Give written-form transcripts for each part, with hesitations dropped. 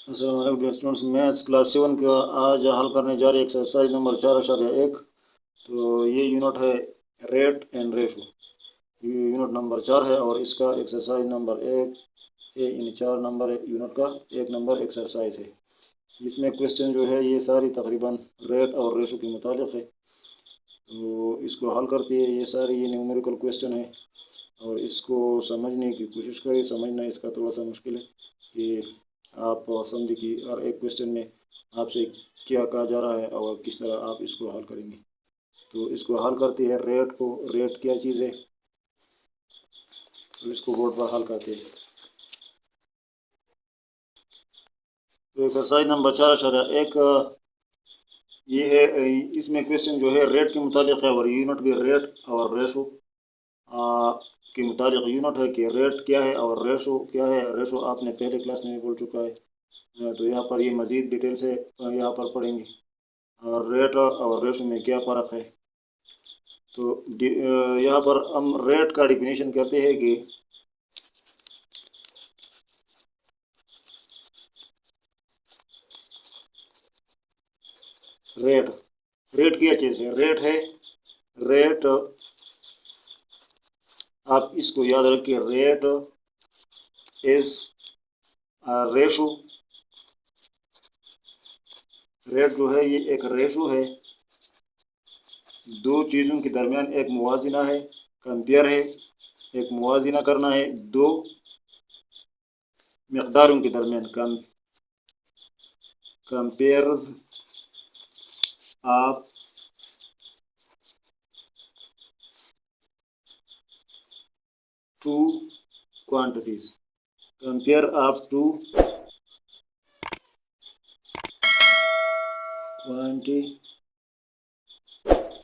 अस्सलाम वालेकुम dear students, maths class 7 का आज हल करने जा रहे एक्सरसाइज नंबर 4.1। तो ये यूनिट है रेट एंड रेशो। ये यूनिट नंबर 4 है और इसका एक्सरसाइज नंबर 1 है। इन 4 नंबर यूनिट का 1 नंबर एक्सरसाइज है। इसमें क्वेश्चन जो है ये सारी तकरीबन रेट और रेशो के मुताबिक है। तो इसको हल करती है, ये सारी ये न्यूमेरिकल क्वेश्चन है और इसको समझने की कोशिश करें। समझना इसका थोड़ा सा मुश्किल है कि आप समझे कि हर एक क्वेश्चन में आपसे क्या कहा जा रहा है और किस तरह आप इसको हल करेंगे। तो इसको हल करती है रेट को। रेट क्या चीज़ है, तो इसको बोर्ड पर हल करते हैं। तो एक्सरसाइज नंबर 4.1 ये है। इसमें क्वेश्चन जो है रेट के मुताबिक है और यूनिट भी रेट और रेशो के मुताबिक यूनिट है कि रेट क्या है और रेशो क्या है। रेशो आपने पहले क्लास में भी बोल चुका है। तो यहाँ पर ये मज़ीद डिटेल से यहाँ पर पढ़ेंगे और रेट और रेशो में क्या फ़र्क है। तो यहाँ पर हम रेट का डिफिनीशन कहते हैं कि रेट रेट क्या चीज़ है। रेट है, रेट आप इसको याद रखिए, रेट इज रेशो। रेट जो है ये एक रेशो है, दो चीज़ों के दरमियान एक मुवाजिना है, कंपेयर है। एक मुवाजिना करना है दो मकदारों के दरमियान, कंपेयर आप टू क्वांटिटीज, कंपेयर आप टू क्वांटिटी,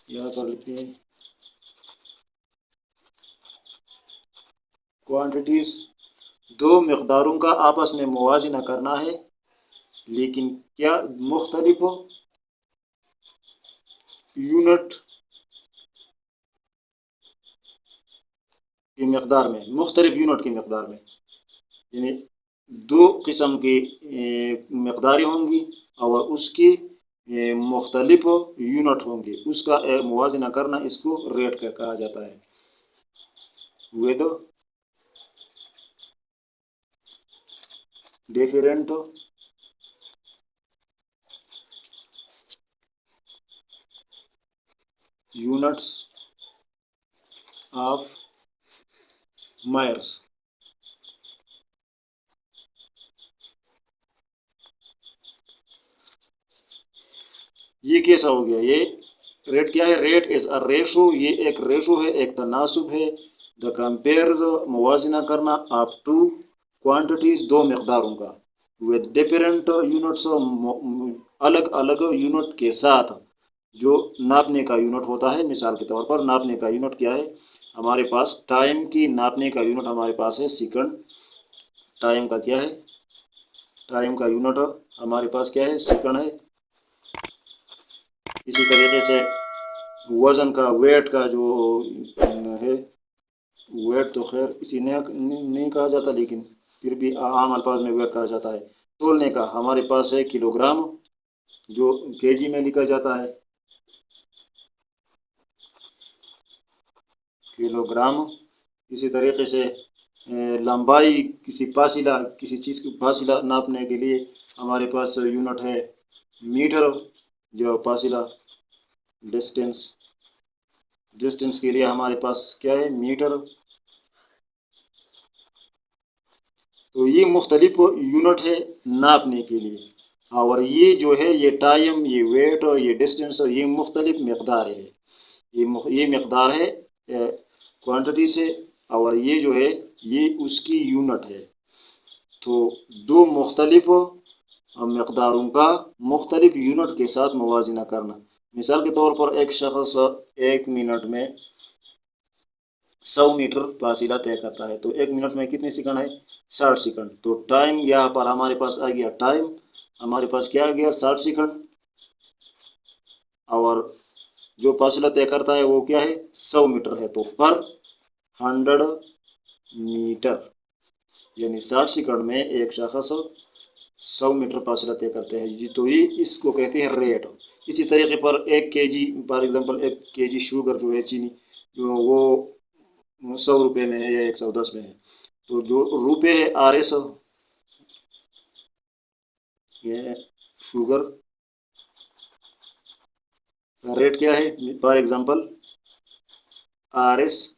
यहाँ पर लिखते हैं क्वांटिटीज। दो मकदारों का आपस में मुवाजना करना है, लेकिन क्या मुख्तलिफ हो यूनिट की मकदार में, मुख्तलिफ यूनिट की मकदार में। यानी दो किस्म की मकदारें होंगी और उसकी मुख्तलिफ यूनिट होंगी, उसका मुवाजना करना इसको रेट का कहा जाता है। वे दो डिफरेंट यूनिट्स ऑफ मायर्स। ये कैसा हो गया, ये रेट क्या है। रेट इज अ रेशो, ये एक रेशो है, एक तनासुब है। द कंपेयर्स मुवाजना करना ऑफ टू क्वांटिटीज, दो मकदारों का, विद डिफरेंट यूनिट्स, अलग अलग यूनिट के साथ। जो नापने का यूनिट होता है, मिसाल के तौर पर नापने का यूनिट क्या है हमारे पास, टाइम की नापने का यूनिट हमारे पास है सेकंड। टाइम का क्या है, टाइम का यूनिट हमारे पास क्या है, सेकंड है। इसी तरीके से वज़न का, वेट का जो है, वेट तो खैर इसी नहीं कहा जाता, लेकिन फिर भी आम अल्फाज में वेट कहा जाता है। तोलने का हमारे पास है किलोग्राम, जो केजी में लिखा जाता है, किलोग्राम। इसी तरीके से लंबाई, किसी चीज़ की फासिला नापने के लिए हमारे पास यूनिट है मीटर। जो फासिला, डिस्टेंस, डिस्टेंस के लिए हमारे पास क्या है, मीटर। तो ये मुख्तलिफ यूनिट है नापने के लिए। और ये जो है ये टाइम, ये वेट और ये डिस्टेंस, ये मुख्तलिफ मकदार है। ये मकदार है क्वांटिटी से, और ये जो है ये उसकी यूनिट है। तो दो मुख्तलिफ मकदारों का मुख्तलिफ यूनिट के साथ मुवाजना करना। मिसाल के तौर पर एक शख्स 1 मिनट में 100 मीटर फासिला तय करता है, तो 1 मिनट में कितने सेकंड है, 60 सेकंड। तो टाइम यहाँ पर हमारे पास आ गया, टाइम हमारे पास क्या आ गया, 60 सेकंड। और जो फासला तय करता है वो क्या है, 100 मीटर है। तो पर 100 मीटर, यानी 60 सेकंड में एक शख्स 100 मीटर फासला तय करते हैं जी, तो ये इसको कहते हैं रेट। इसी तरीके पर 1 KG, for example 1 KG sugar जो है, चीनी, जो वो 100 रुपये में है या 110 में है, तो जो रुपये है RS, ये शुगर का रेट क्या है, फॉर एग्जांपल RS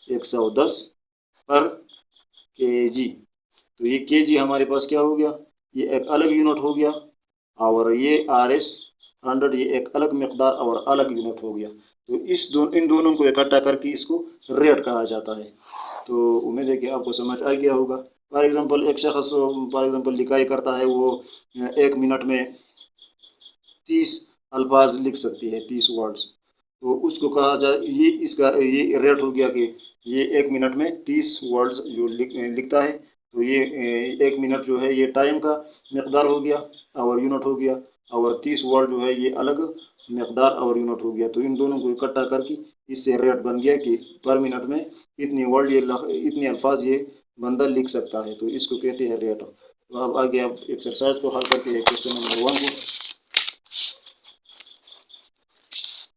110 पर केजी। तो ये केजी हमारे पास क्या हो गया, ये एक अलग यूनिट हो गया, और ये RS 100 ये एक अलग मकदार और अलग यूनिट हो गया। तो इन दोनों को इकट्ठा करके इसको रेट कहा जाता है। तो उम्मीद है कि आपको समझ आ गया होगा। फॉर एग्जांपल एक शख्स फॉर एग्जांपल लिखाई करता है, वो 1 मिनट में 30 अल्फाज लिख सकती है, 30 वर्ड्स, तो उसको कहा जाए, ये इसका ये रेट हो गया कि ये 1 मिनट में 30 वर्ड्स जो लिखता है। तो ये 1 मिनट जो है ये टाइम का मकदार हो गया और यूनिट हो गया, और 30 वर्ड जो है ये अलग मकदार और यूनिट हो गया। तो इन दोनों को इकट्ठा करके इससे रेट बन गया कि पर मिनट में इतनी वर्ड ये इतने अल्फाज ये बंदा लिख सकता है, तो इसको कहते हैं रेट। तो अब आगे आप एक्सरसाइज को हल करके क्वेश्चन नंबर 1 को,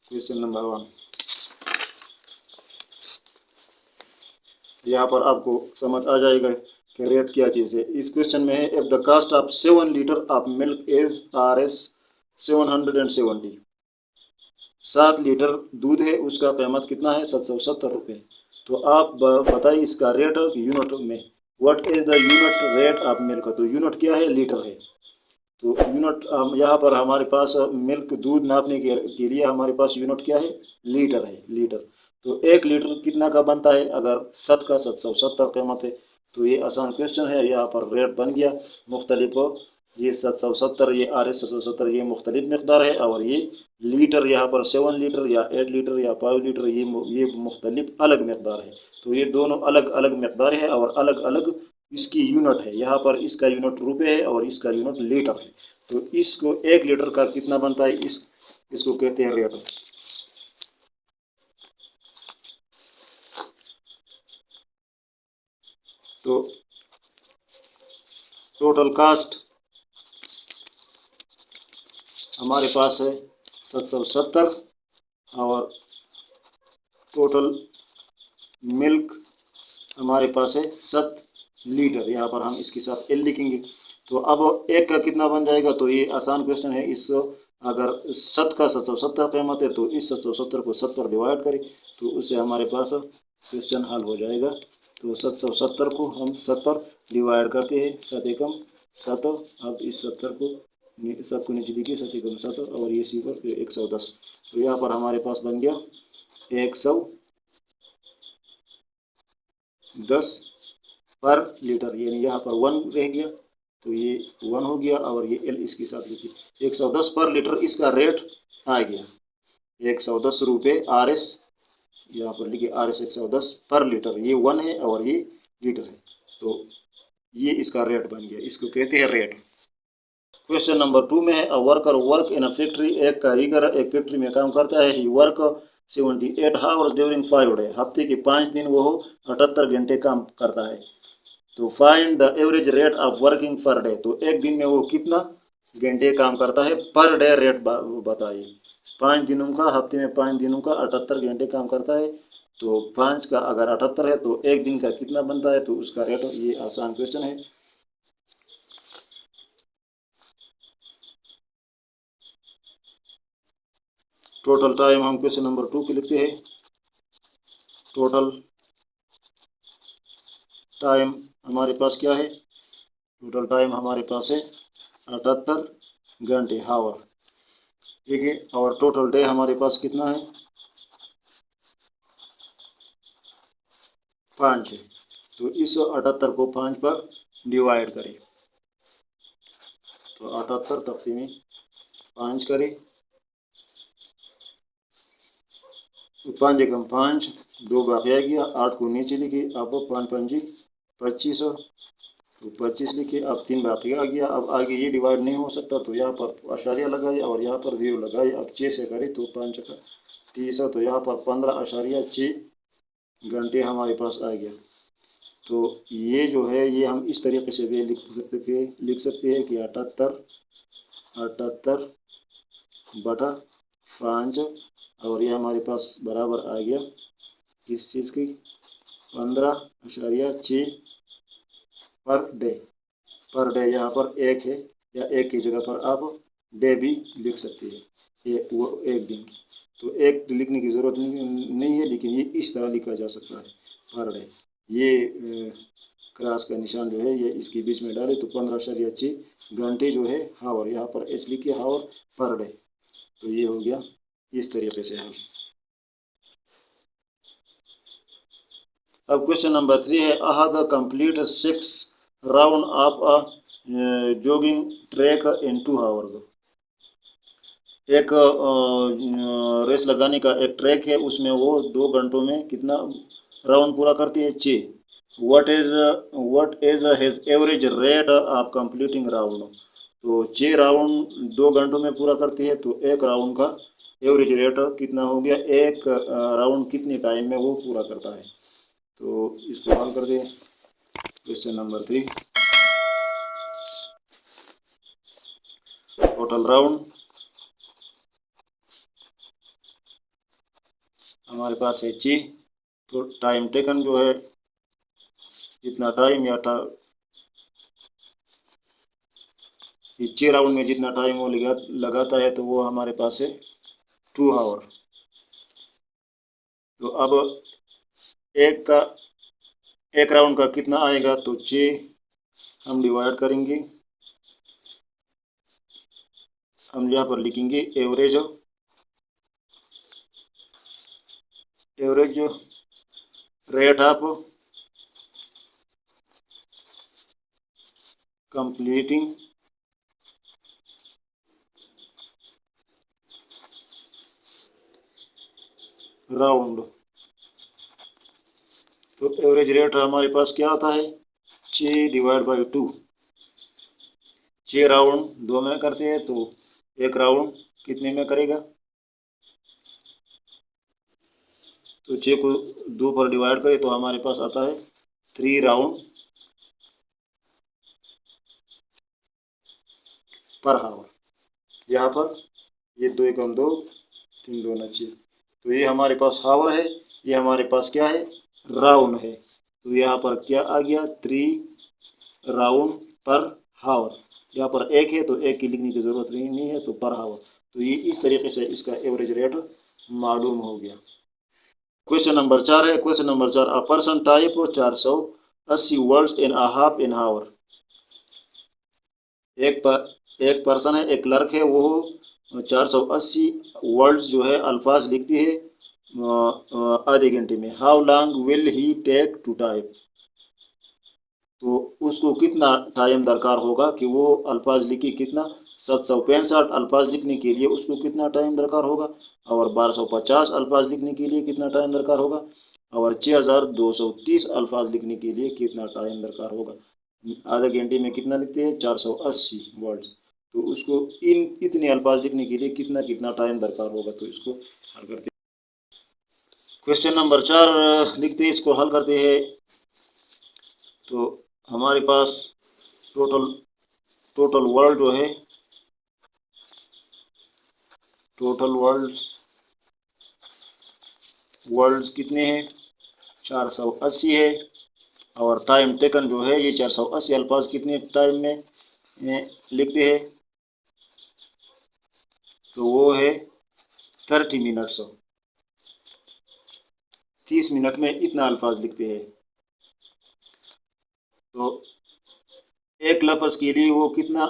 क्वेश्चन नंबर 1 यहाँ पर आपको समझ आ जाएगा कि रेट क्या चीज़ है। इस क्वेश्चन में है, if the cost of 7 litre of milk is RS 770, 7 litre दूध है, उसका कीमत कितना है, 770 रुपये। तो आप बताइए इसका रेट यूनिट में, what is the unit rate of milk. तो यूनिट क्या है, लीटर है। तो यूनिट यहाँ पर हमारे पास मिल्क दूध नापने के लिए हमारे पास यूनिट क्या है, लीटर है, लीटर। तो 1 लीटर कितना का बनता है, अगर 7 का 770 कीमत है, तो ये आसान क्वेश्चन है। यहाँ पर रेट बन गया मुख्तलिफ, ये 770, ये RS 770, ये मुख्तलिफ मकदार है, और ये लीटर यहाँ पर 7 लीटर या 8 लीटर या 5 लीटर, ये मुख्तलिफ अलग मकदार है। तो ये दोनों अलग अलग मकदार है और अलग अलग इसकी यूनिट है। यहाँ पर इसका यूनिट रुपये है और इसका यूनिट लीटर है। तो इसको 1 लीटर का कितना बनता है, इसको कहते हैं रेट। तो टोटल कास्ट हमारे पास है 770, और टोटल मिल्क हमारे पास है 7 लीटर। यहाँ पर हम इसके साथ L लिखेंगे। तो अब 1 का कितना बन जाएगा, तो ये आसान क्वेश्चन है। इस अगर 7 का 770 कीमत है, तो इस 770 को 7 पर डिवाइड करें, तो उससे हमारे पास क्वेश्चन हल हो जाएगा। तो 770 को हम 7 पर डिवाइड करते हैं, 7 एकम 7। अब इस 70 को 7 को नीचे लिखिए, 7 एकम 7, और ये सी पर 110। तो यहाँ पर हमारे पास बन गया 110 पर लीटर, यानी यहाँ पर 1 रह गया, तो ये 1 हो गया, और ये L इसके साथ लिखिए 110 पर लीटर। इसका रेट आ गया 110 रुपये RS, यहाँ पर लिखिए RS 110 पर लीटर, ये 1 है और ये लीटर है, तो ये इसका रेट बन गया, इसको कहते हैं रेट। क्वेश्चन नंबर 2 में है, a worker work in a factory, एक कारीगर एक फैक्ट्री में काम करता है, ही वर्क 78 आवर्स ड्यूरिंग 5 डे, हफ्ते के 5 दिन वो 78 घंटे काम करता है। तो find the average rate of working per day. तो एक दिन में वो कितना घंटे काम करता है, पर डे रेट बताइए। 5 दिनों का, हफ्ते में 5 दिनों का 78 घंटे काम करता है, तो 5 का अगर 78 है, तो एक दिन का कितना बनता है, तो उसका रेट। ये आसान क्वेश्चन है। टोटल टाइम हम क्वेश्चन नंबर 2 के लिखते हैं। टोटल टाइम हमारे पास क्या है, टोटल टाइम हमारे पास है 78 घंटे, हावर, ठीक है। और टोटल डे हमारे पास कितना है, 5 है। तो इस 78 को 5 पर डिवाइड करें, तो 78 तक़सीम 5 करें, तो 5 एकम 5, 2 बाकी आ गया, 8 को नीचे लिखिए, अब 5 पंजी 25, तो 25 लिखिए, अब 3 बाकी आ गया। अब आगे ये डिवाइड नहीं हो सकता, तो यहाँ पर आशारिया लगाइए और यहाँ पर 0 लगाइए। अब 6 से करें, तो 5 का 30, तो यहाँ पर 15.6 घंटे हमारे पास आ गया। तो ये जो है ये हम इस तरीके से भी लिख सकते हैं कि 78 बटा 5, और ये हमारे पास बराबर आ गया किस चीज़ की 15.6 पर डे यहाँ पर एक है, या एक की जगह पर आप डे भी लिख सकते हैं, ये वो एक दिन की। तो एक लिखने की ज़रूरत नहीं है, लेकिन ये इस तरह लिखा जा सकता है पर डे। ये क्रॉस का निशान जो है ये इसके बीच में डाले तो 15.6 घंटे जो है हावर, यहाँ पर एच लिखिए हावर पर डे। तो ये हो गया इस तरीके से हल। अब क्वेश्चन नंबर 3 है, I have complete 6 round of a jogging track in 2 hours. एक रेस लगाने का एक ट्रैक है, उसमें वो 2 घंटों में कितना राउंड पूरा करती है 6। What is his average rate of completing round. तो 6 राउंड 2 घंटों में पूरा करती है, तो एक राउंड का एवरेज रेट कितना हो गया, एक राउंड कितने टाइम में वो पूरा करता है। तो इसको हल कर दें। क्वेश्चन नंबर 3, टोटल राउंड हमारे पास है 6, तो टाइम टेकन जो है जितना टाइम या 6 राउंड में जितना टाइम वो लगाता है, तो वो हमारे पास है 2 आवर। तो अब एक राउंड का कितना आएगा, तो 6 हम डिवाइड करेंगे, हम यहाँ पर लिखेंगे average rate of completing round. तो एवरेज रेट हमारे पास क्या आता है 6 डिवाइड बाई 2। 6 राउंड 2 में करते हैं, तो एक राउंड कितने में करेगा, तो 6 को 2 पर डिवाइड करें तो हमारे पास आता है 3 राउंड पर हावर। यहाँ पर ये 2 एकम 2, 3 2 6, तो ये हमारे पास हावर है, ये हमारे पास क्या है राउंड है। तो यहाँ पर क्या आ गया 3 राउंड पर हावर। यहाँ पर एक है तो एक की लिखने की जरूरत नहीं है, तो पर हावर। तो ये इस तरीके से इसका एवरेज रेट मालूम हो गया। क्वेश्चन नंबर 4 है, question number 4, a person type 480 words in a half an hour. एक पर्सन है, एक क्लर्क है, वो 480 वर्ड्स जो है अल्फाज लिखती है आधे घंटे में। How long will he take to type. तो उसको कितना टाइम दरकार होगा कि वो अल्फाज लिखी, कितना 765 अल्फाज लिखने के लिए उसको कितना टाइम दरकार होगा, और 1250 अल्फाज लिखने के लिए कितना टाइम दरकार होगा, और 6230 अल्फाज लिखने के लिए कितना टाइम दरकार होगा। आधे घंटे में कितना लिखते हैं 480 वर्ड्स, तो उसको इतने अल्फाज लिखने के लिए कितना कितना टाइम दरकार होगा। तो इसको हल करते हैं। क्वेश्चन नंबर 4 लिखते हैं, इसको हल करते हैं। तो हमारे पास टोटल वर्ड जो है, टोटल वर्ड्स कितने हैं 480 है, और टाइम टेकन जो है ये 480 अल्फाज कितने टाइम में लिखते हैं, तो वो है 30 मिनट्स। 30 मिनट में इतना अल्फाज लिखते हैं। तो एक लफ्ज़ के लिए वो कितना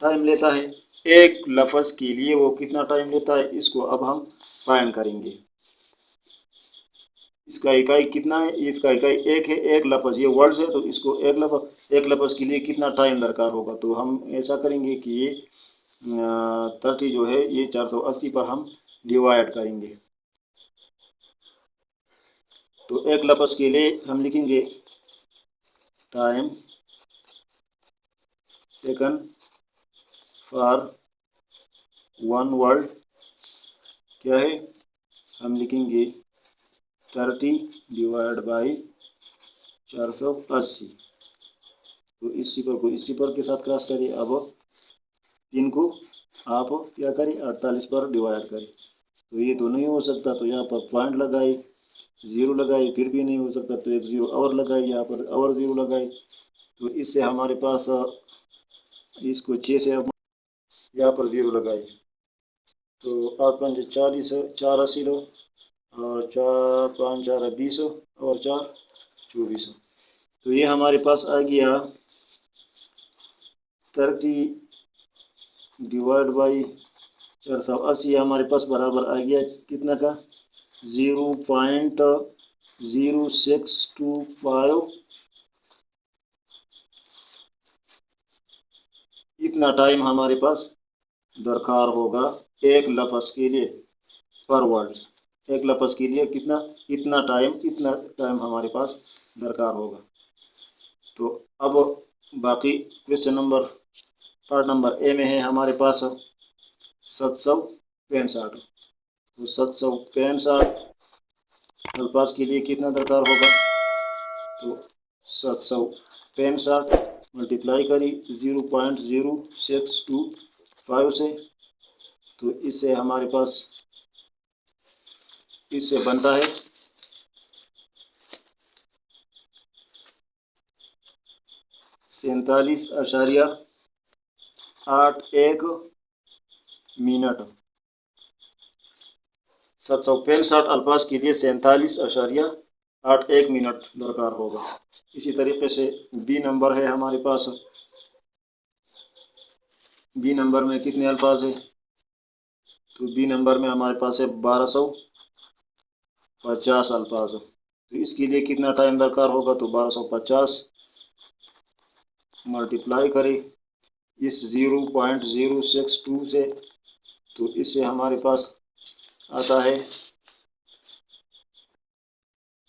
टाइम लेता है, एक लफ्ज़ के लिए वो कितना टाइम लेता है, इसको अब हम फाइंड करेंगे। इसका इकाई कितना है, इसका इकाई एक है, एक लफ्ज़ ये वर्ड्स है, तो इसको एक लफ्ज़ के लिए कितना टाइम दरकार होगा। तो हम ऐसा करेंगे कि ये 30 जो है ये 480 पर हम डिवाइड करेंगे। तो एक लफ्ज़ के लिए हम लिखेंगे time taken for one word क्या है, हम लिखेंगे 30 डिवाइड बाई 480। तो इस सिफर को इस सिफर के साथ क्रॉस करिए। अब 3 को आप क्या करें 48 पर डिवाइड करें। तो ये तो नहीं हो सकता, तो यहाँ पर पॉइंट लगाई, 0 लगाई, फिर भी नहीं हो सकता, तो एक 0 और लगाई, यहाँ पर और 0 लगाई। तो इससे हमारे पास इसको 6 से यहाँ पर 0 लगाई। तो 8 5 40, 4 80 लो, और 4 5 4 20 और 4 24। तो ये हमारे पास आ गया 30 डिवाइड बाई 480 हमारे पास बराबर आ गया कितना का 0.0625। इतना टाइम हमारे पास दरकार होगा एक लफ्ज़ के लिए पर वर्ड। एक लफ्ज़ के लिए कितना इतना टाइम हमारे पास दरकार होगा। तो अब बाकी question number part number A में है हमारे पास 765। तो 765 अल्फाज के लिए कितना दरकार होगा, तो 765 मल्टीप्लाई करी 0.0625 से। तो इससे हमारे पास इससे बनता है 47.81 मिनट। 765 अल्फाज के लिए 47.81 मिनट दरकार होगा। इसी तरीके से बी नंबर है हमारे पास। बी नंबर में कितने अल्फाज है, तो बी नंबर में हमारे पास है 1250 अल्फाज। तो इसके लिए कितना टाइम दरकार होगा, तो 1250 मल्टीप्लाई करें इस 0.062 से। तो इससे हमारे पास आता है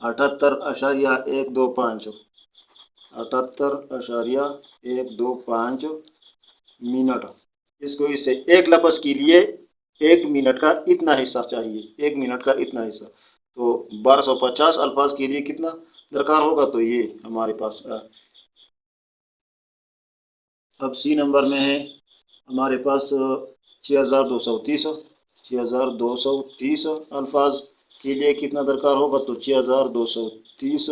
78.125 78.125 मिनट। इसको इससे एक लफ्ज़ के लिए 1 मिनट का इतना हिस्सा चाहिए, 1 मिनट का इतना हिस्सा। तो 1250 अल्फाज के लिए कितना दरकार होगा, तो ये हमारे पास अब सी नंबर में है हमारे पास 6230 अल्फाज के लिए कितना दरकार होगा, तो 6230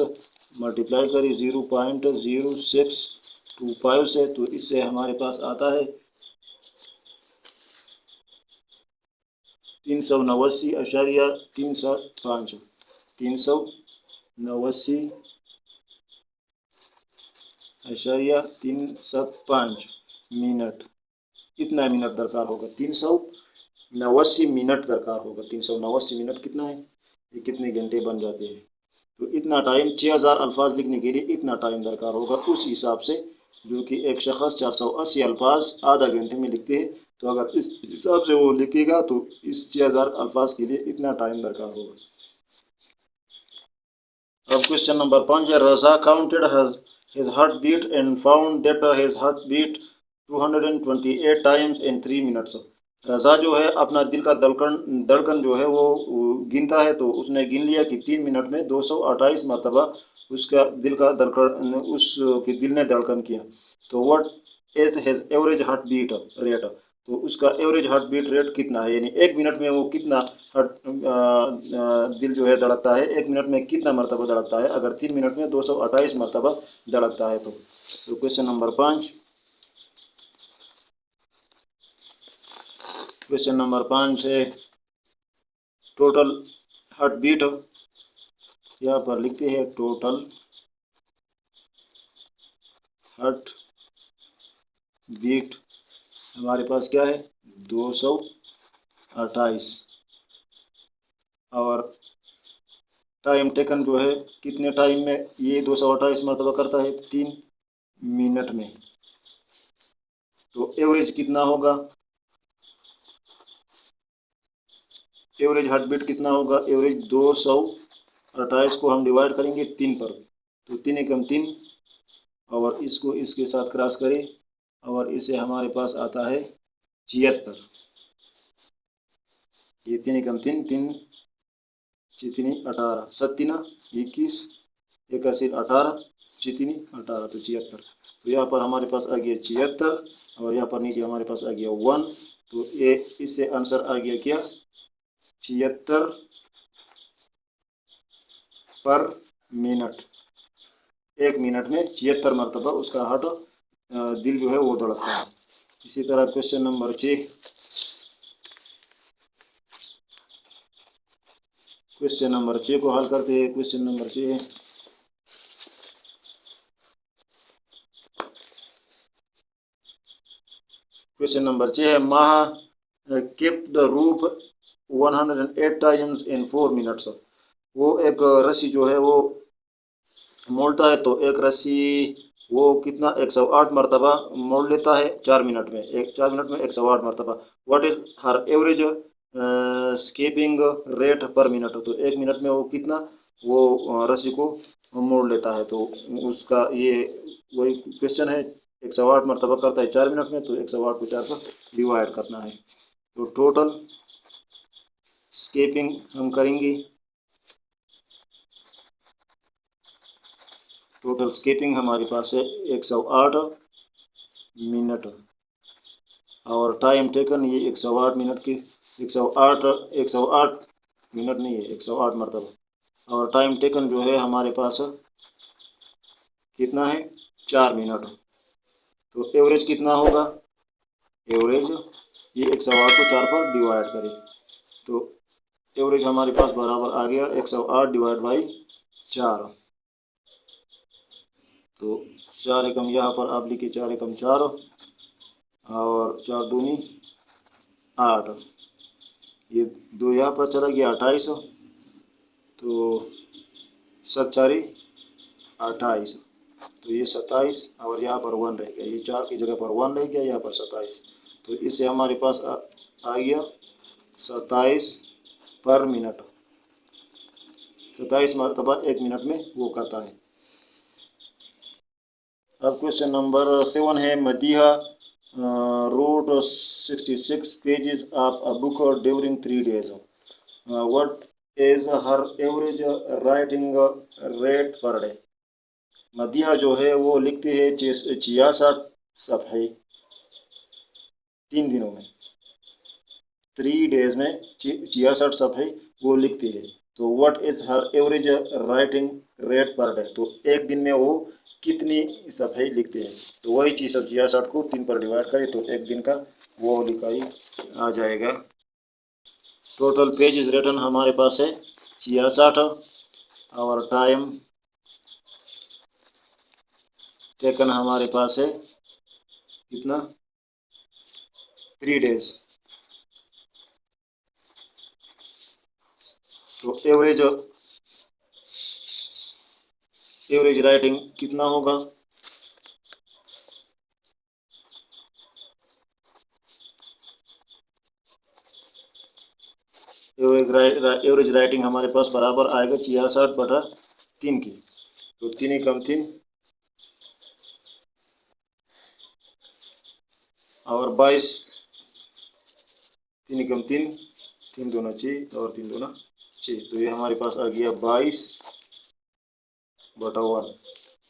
मल्टीप्लाई करी 0.0625 से। तो इससे हमारे पास आता है 389.35 389.35 मिनट। कितना मिनट दरकार होगा, 389 मिनट दरकार होगा। 389 मिनट कितना है, ये कितने घंटे बन जाते हैं। तो इतना टाइम 6000 अल्फाज लिखने के लिए इतना टाइम दरकार होगा उस हिसाब से, जो कि एक शख्स 480 अल्फाज आधा घंटे में लिखते हैं। तो अगर इस हिसाब से वो लिखेगा तो इस 6000 अल्फाज के लिए इतना टाइम दरकार होगा। अब क्वेश्चन नंबर 5 है, रज़ा counted his heartbeat and found that his heartbeat 228 times in 3 minutes। रज़ा जो है अपना दिल का धड़कन जो है वो गिनता है। तो उसने गिन लिया कि 3 मिनट में 228 मरतबा उसका दिल का धड़कन उसके दिल ने धड़कन किया। तो what is his average heart beat rate, तो उसका एवरेज हार्ट बीट रेट कितना है, यानी 1 मिनट में वो कितना दिल जो है धड़कता है, 1 मिनट में कितना मरतबा धड़कता है अगर 3 मिनट में 228 मरतबा धड़कता है। तो क्वेश्चन नंबर 5, क्वेश्चन नंबर 5 है टोटल हार्ट बीट। यहाँ पर लिखते हैं टोटल हार्ट बीट हमारे पास क्या है 228, और टाइम टेकन जो है कितने टाइम में ये 228 मरतबा करता है, 3 मिनट में। तो एवरेज कितना होगा, एवरेज हार्ट बीट कितना होगा, एवरेज 228 को हम डिवाइड करेंगे 3 पर। तो 3 एकम 3, और इसको इसके साथ क्रॉस करें, और इसे हमारे पास आता है 76। ये 3 एकम 3, 3 चितनी 18, 7 21 81 18, जितनी 18 तो 76। तो यहाँ पर हमारे पास आ गया 76 और यहाँ पर नीचे हमारे पास आ गया 1। तो ये इससे आंसर आ गया क्या 76 पर मिनट। 1 मिनट में 76 मरतबा उसका हार्ट दिल जो है वो धड़कता है। इसी तरह क्वेश्चन नंबर 6। क्वेश्चन नंबर 6 को हल करते हैं। क्वेश्चन नंबर 6 क्वेश्चन नंबर 6 है माह kept the roof 108 times in 4 minutes। वो एक रस्सी जो है वो मोड़ता है, तो एक रस्सी वो कितना 108 मरतबा मोड़ लेता है 4 मिनट में। 4 मिनट में 108 मरतबा। What is her average escaping rate पर मिनट। तो 1 मिनट में वो कितना वो रस्सी को मोड़ लेता है। तो उसका ये वही क्वेश्चन है। 108 मरतबा करता है 4 मिनट में, तो 108 को 4 पर डिवाइड करना है। तो टोटल स्केपिंग हम करेंगे। टोटल स्केपिंग हमारे पास है 108 मिनट और टाइम टेकन ये 108 मिनट की 108 मिनट नहीं है 108 मरतबा। और टाइम टेकन जो है हमारे पास कितना है 4 मिनट। तो एवरेज कितना होगा, एवरेज ये 108 को 4 पर डिवाइड करें तो एवरेज हमारे पास बराबर आ गया 108 डिवाइड बाई 4। तो 4 एकम यहाँ पर आप लिखिए 4 एकम 4 और 4 दूनी 8। ये 2 यहाँ पर चला गया 28। तो 7 4 28। तो ये 27 और यहाँ पर 1 रह गया। ये 4 की जगह पर 1 रह गया, यहाँ पर 27। तो इससे हमारे पास आ गया 27 पर मिनट। 27 मरतबा 1 मिनट में वो करता है। अब क्वेश्चन नंबर 7 है Madiha wrote 66 pages of a book during 3 days. What is her average writing rate per day? Madiha जो है वो लिखती है 66 सफ़े 3 दिनों में। 3 डेज में 66 सफ़े वो लिखती है। तो what is her average writing rate per day. तो एक दिन में वो कितनी सफ़े लिखते हैं। तो वही चीज़ 66 को 3 पर डिवाइड करें तो एक दिन का वो लिखाई आ जाएगा। टोटल पेजेस रिटन हमारे पास है 66 और टाइम टेकन हमारे पास है कितना 3 डेज। तो एवरेज राइटिंग कितना होगा, एवरेज राइटिंग हमारे पास बराबर आएगा 66/3 की। तो 3 एकम 3 और 22 3 एकम 3 3 दूना 6 और 3 दूना 6। तो ये हमारे पास आ गया 22/1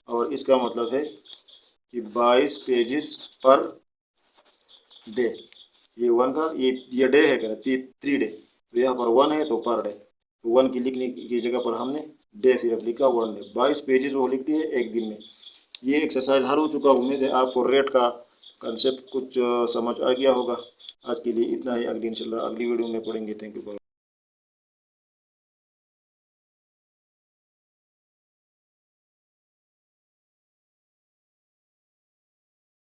और इसका मतलब है कि 22 पेजेस पर डे। ये 1 का ये डे है क्या 3 डे। तो यहाँ पर 1 है तो पर डे। तो 1 की लिखने की जगह पर हमने डे सिर्फ लिखा 1 डे। 22 पेजेस वो लिखती है एक दिन में। ये एक्सरसाइज हर हो चुका। उम्मीद है आपको रेट का कंसेप्ट कुछ समझ आ गया होगा। आज के लिए इतना ही। अगली इंशाल्लाह अगली वीडियो में पढ़ेंगे। Thank you.